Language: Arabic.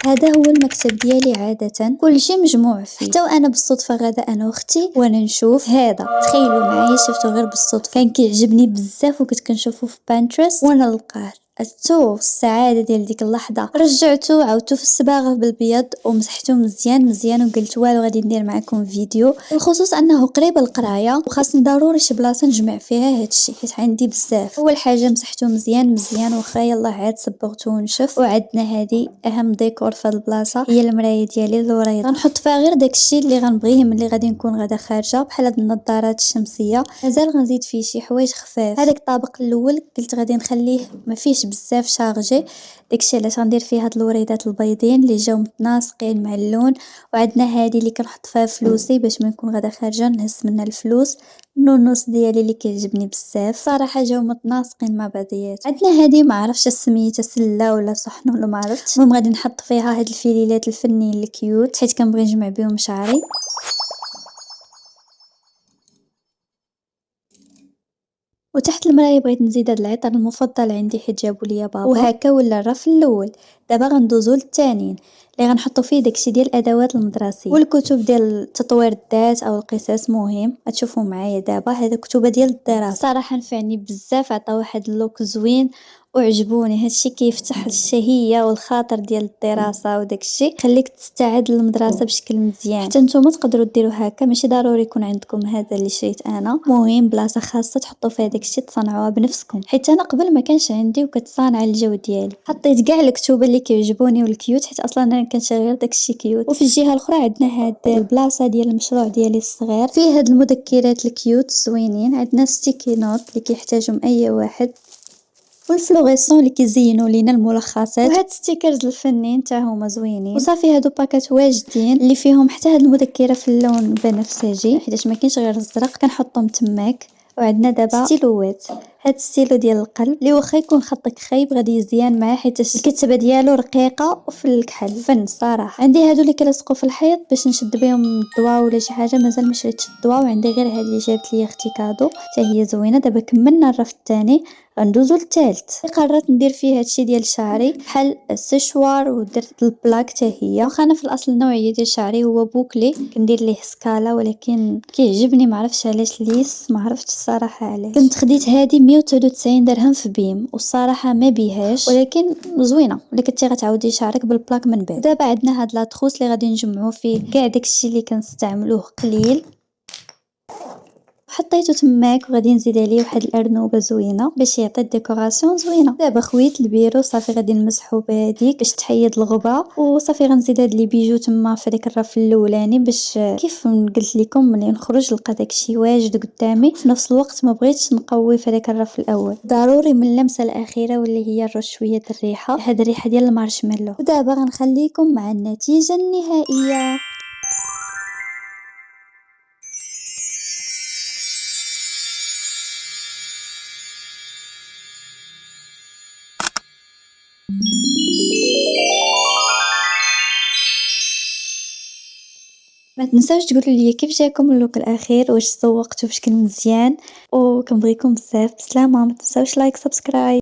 هذا هو المكتب ديالي عادة، كل شيء مجموع فيه. حتى وانا بالصدفة غادا انا واختي وانا نشوف هذا، تخيلوا معايا شفتو غير بالصدفة، كان كيعجبني بزاف وكنت كنشوفه في بانترست وانا نلقاه. عرفتو السعاده ديال ديك اللحظه، رجعته عاودته في الصباغه بالبيض ومسحته مزيان وقلت والو غادي ندير معكم فيديو، بالخصوص انه قريب القرايه وخاصني ضروري شي بلاصه نجمع فيها هادشي حيت عندي بزاف. اول حاجه مسحته مزيان واخا يلاه عاد صبغته ونشف. وعندنا هذه اهم ديكور في هاد البلاصه، هي المرايه ديالي الوريضه، غنحط فيها غير داكشي اللي غنبغيه ملي غادي نكون غادا خارجه، بحال هاد النظارات الشمسيه. مازال غنزيد فيه شي حوايج خفاف. هذاك الطابق الاول قلت غادي نخليه ما فيهش بزاف شارجي، داكشي علاش غندير فيه هاد الوريدات البيضين اللي جاو متناسقين مع اللون. وعندنا هذه اللي كنحط فيها فلوسي باش ما نكون غادا خارجه نهز منها الفلوس. النونوس ديالي اللي كيعجبني بزاف صراحه جاو متناسقين مع بعضيات. عندنا هذه ما عرفتش سميتها سله ولا صحن ولا ما عرفتش، المهم غادي نحط فيها هاد الفليلات الفنيين الكيوت حيت كنبغي نجمع بهم شعري. وتحت المرايه بغيت نزيد هاد العطر المفضل عندي حيت جابو ليا بابا، وهكا ولا الرف الاول. دابا غندوزو للثانيين اللي غنحطو فيه داكشي ديال الادوات المدرسيه والكتب ديال تطوير الذات او القصص. مهم غتشوفوا معايا دابا هذا كتب ديال الدراسه، صراحه نفعني بزاف، عطا واحد اللوك زوين وعجبوني. هادشي كيفتح الشهيه والخاطر ديال الدراسه وداكشي خليك تستعد للمدرسه بشكل مزيان. حتى نتوما تقدروا ديروا هكا، ماشي ضروري يكون عندكم هذا اللي شريت انا. مهم بلاصه خاصه تحطوا فيها داكشي تصنعوها بنفسكم، حيت انا قبل ما كانش عندي وكتصانع الجو ديالي. حطيت كاع الكتب اللي كيعجبوني والكيوت حيت اصلا انا كنشري غير داكشي كيوت. وفي الجهه الاخرى عندنا هاد البلاصه ديال المشروع ديالي الصغير، فيه هاد المذكرات الكيوت زوينين. عندنا ستيكي نوت اللي كيحتاجهم اي واحد، والفلوغيسون اللي كيزينوا لينا الملخصات، وهاد ستيكرز الفنين حتى هما زوينين. وصافي هادو باكات واجدين اللي فيهم حتى هاد المذكره في اللون بنفسجي حيت ما كاينش غير الزرق كنحطهم تماك. وعندنا دابا ستيلوات، هاد ستيلو ديال القلب اللي واخا يكون خطك خايب غادي يزيان معاه حيت الكتابه ديالو رقيقه وفي الكحل فن صراحه. عندي هادو اللي كيلصقوا في الحيط باش نشد بهم الضواء ولا شي حاجه، مازال ما شريتش الضواء. وعندي غير هاد اللي جابت لي اختي كادو حتى هي زوينه. دابا كملنا الرف الثاني غندوزو للثالث. قررت ندير فيه هادشي ديال شعري بحال السشوار ودرت البلاك حتى هي، واخا انا في الاصل النوعيه ديال شعري هو بوكلي كندير ليه سكالا، ولكن كيعجبني ما عرفتش علاش ليس، ما عرفتش الصراحه علاش. كنت خديت هذه 199 درهم في بيم والصراحه ما بيهاش، ولكن زوينه اللي كنتي غتعاودي شعرك بالبلاك من بعد. دابا عندنا هاد لاطخوس اللي غادي نجمعوا فيه كاع داكشي اللي كنستعملوه قليل، حطيته تماك. وغادي نزيد عليه واحد الارنوبه زوينه باش يعطي ديكوراسيون زوينه. دابا خويت البيرو صافي غادي نمسحو بهذيك باش تحيد الغبره. وصافي غنزيد هاد لي بيجو تما في ديك الرف الاولاني باش كيف قلت لكم ملي نخرج نلقى داكشي واجد قدامي. في نفس الوقت ما بغيتش نقوي في داك الرف الاول، ضروري من اللمسه الاخيره واللي هي نرش شويه الريحه، هاد الريحه ديال المارشميلو. ودابا غنخليكم مع النتيجه النهائيه. ما تنساوش تقولوا لي كيف جاكم اللوك الاخير، واش تسوقتوا بشكل مزيان، وكنبغيكم بزاف. بسلامه، ما تنساوش لايك سبسكرايب.